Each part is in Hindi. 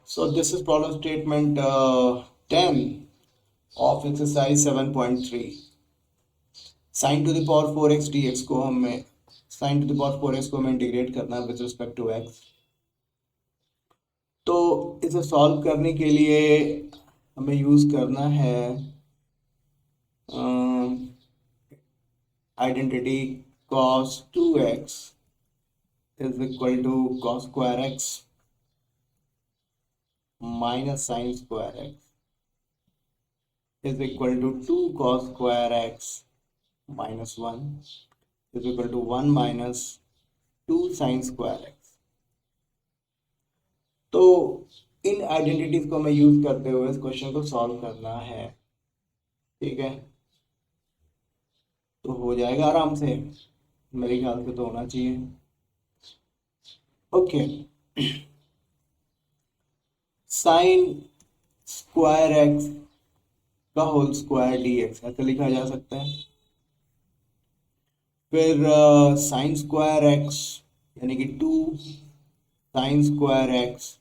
So this is problem statement 10 of exercise 7.3. Sin to the power 4x dx को हमें sin to the power 4x को हमें इंटीग्रेट करना है विद रिस्पेक्ट टू x। तो इसे सॉल्व करने के लिए हमें यूज करना है identity cos 2x is equal to cos square x minus sin square x is equal to 2 cos square x minus 1 is equal to 1 minus 2 sin square x। तो इन आइडेंटिटीज को हमें यूज करते हुए इस क्वेश्चन को सॉल्व करना है। ठीक है, तो हो जाएगा आराम से, मेरे ख्याल से तो होना चाहिए। ओके, साइन स्क्वायर एक्स का होल स्क्वायर डी एक्स ऐसे लिखा जा सकता है। फिर साइन स्क्वायर एक्स यानी कि 2 sine square x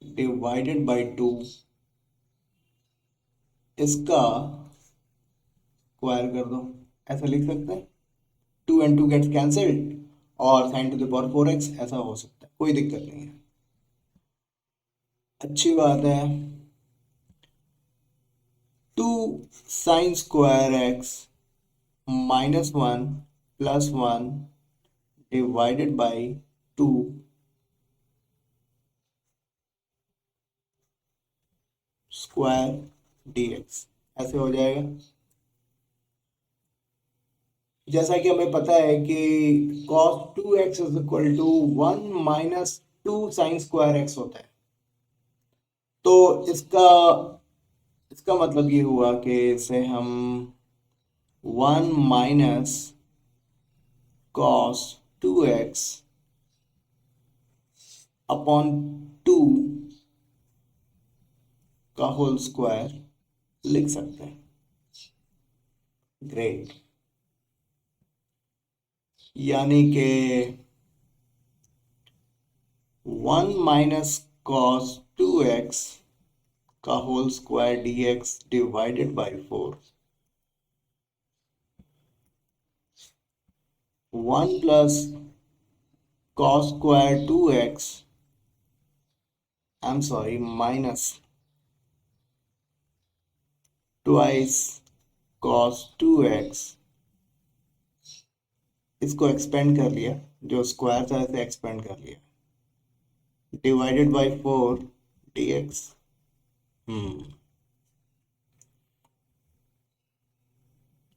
divided by 2, इसका स्क्वायर कर दो, ऐसा लिख सकते हैं। 2 and 2 गेट्स कैंसल्ड और sign to the power 4x ऐसा हो सकता है, कोई दिक्कत नहीं है, अच्छी बात है। 2 sine square x minus 1 plus 1 divided by 2 square dx ऐसे हो जाएगा। जैसा कि हमें पता है कि cos 2x is equal to 1 minus 2 sine square x होता है। तो इसका इसका मतलब ये हुआ कि इसे हम 1 माइनस cos 2x अपॉन 2 का होल स्क्वायर लिख सकते हैं। ग्रेट, यानी कि 1 माइनस cos 2x का whole square dx divided by 4, 1 plus cos square 2x, I am sorry, minus twice cos 2x, इसको एक्सपेंड कर लिया, जो स्क्वायर था इसे एक्सपेंड कर लिया, divided by 4 dx।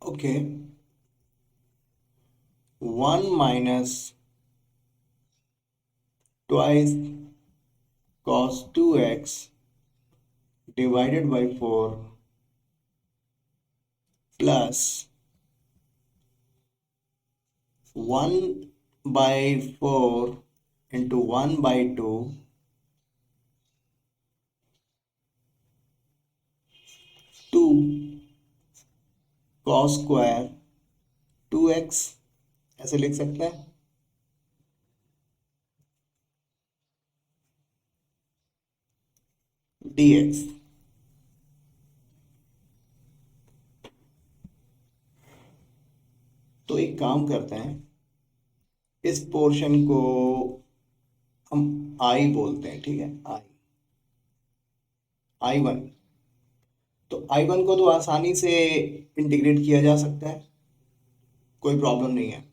Okay, 1 minus twice cos 2x divided by 4 plus 1 by 4 into 1 by 2 2 cos square 2x ऐसे लिख सकते हैं। dx तो एक काम करते हैं, इस पोर्शन को हम आई बोलते हैं, ठीक है, I1। तो I1 को तो आसानी से इंटीग्रेट किया जा सकता है, कोई प्रॉब्लम नहीं है,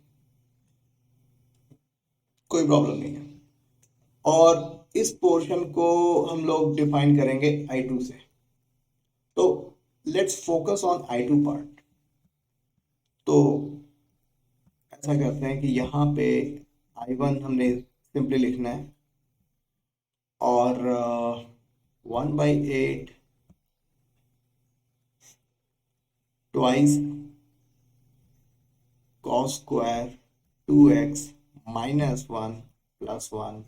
कोई प्रॉब्लम नहीं है। और इस पोर्शन को हम लोग डिफाइन करेंगे I2 से। तो let's focus on I2 part. तो ऐसा करते हैं कि यहाँ पे I1 हमने सिंपली लिखना है, और 1/8 twice cos square 2x minus 1 plus 1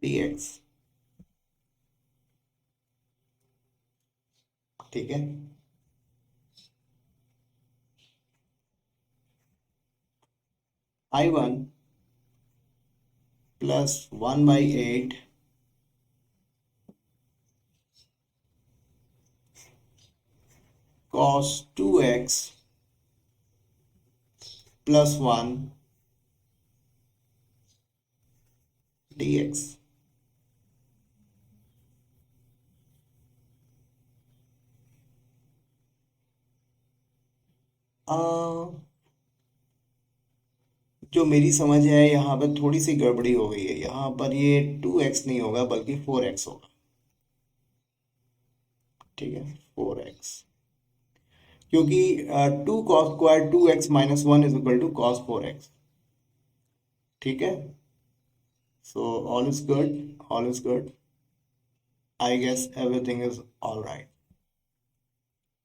dx। ठीक है, I1 plus 1 by 8 cos 2x plus 1 dx. जो मेरी समझ है यहाँ पर थोड़ी सी गड़बड़ी हो गई है। यहाँ पर ये 2x नहीं होगा बल्कि 4x होगा। ठीक है, 4x, क्योंकि 2 cos² 2x - 1 is equal to cos 4x। ठीक है, so all is good, all is good. I guess everything is all right.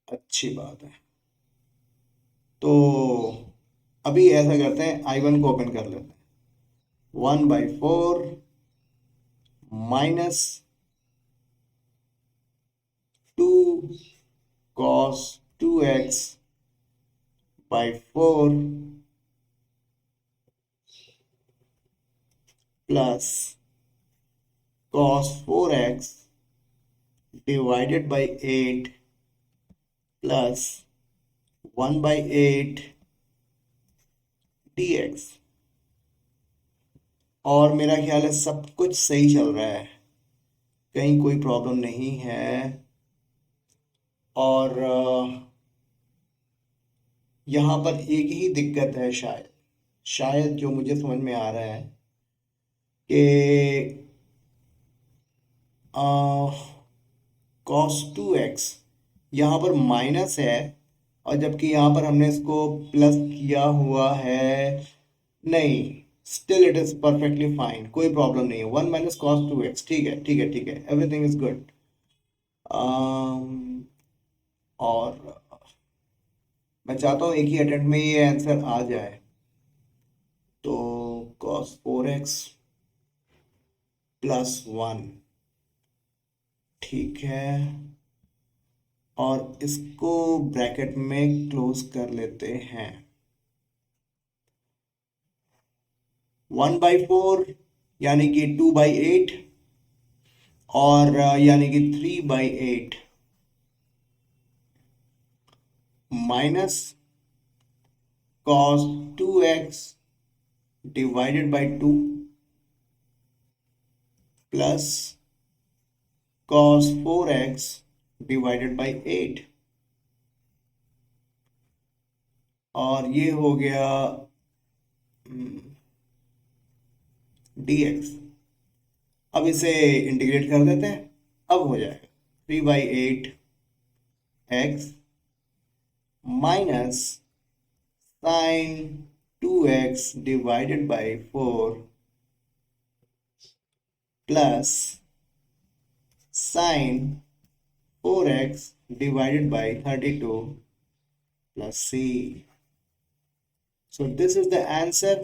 अच्छी बात है। तो अभी ऐसा करते हैं, I1 को ओपन कर लेते हैं। 1/4 minus 2 cos 2x by 4 plus cos 4x divided by 8 plus 1/8 dx। और मेरा ख्याल है सब कुछ सही चल रहा है, कहीं कोई प्रॉब्लम नहीं है। और यहाँ पर एक ही दिक्कत है, शायद जो मुझे समझ में आ रहा है कि cos 2x यहाँ पर माइनस है, और जबकि यहाँ पर हमने इसको प्लस किया हुआ है। नहीं, still it is perfectly fine, कोई प्रॉब्लम नहीं है। 1 - cos 2x, ठीक है, ठीक है, ठीक है, एवरीथिंग इज गुड। और मैं चाहता हूँ एक ही अटेम्प्ट में ये आंसर आ जाए। तो cos 4x plus 1, ठीक है, और इसको ब्रैकेट में क्लोज कर लेते हैं। 1/4 यानी कि 2/8 और यानी कि 3/8 minus cos 2x divided by 2 plus cos 4x divided by 8, और ये हो गया dx। अब इसे इंटीग्रेट कर देते हैं, अब हो जाएगा 3/8 x minus sin 2x divided by 4 plus sin 4x divided by 32 plus c। So this is the answer।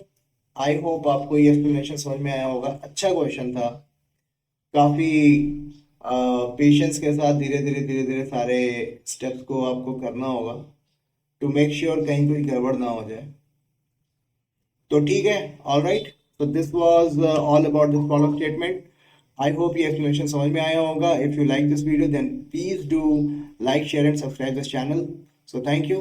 I hope आपको ये एक्सप्लेनेशन समझ में आया होगा। अच्छा क्वेश्चन था, काफ़ी पेशेंस के साथ धीरे धीरे धीरे धीरे सारे स्टेप्स को आपको करना होगा टू मेक श्योर कहीं कोई गड़बड़ ना हो जाए। तो ठीक है, all right. So this was all about this problem statement। I hope ये explanation समझ में आया होगा। If you like this video then please do like, share and subscribe this channel। So thank you।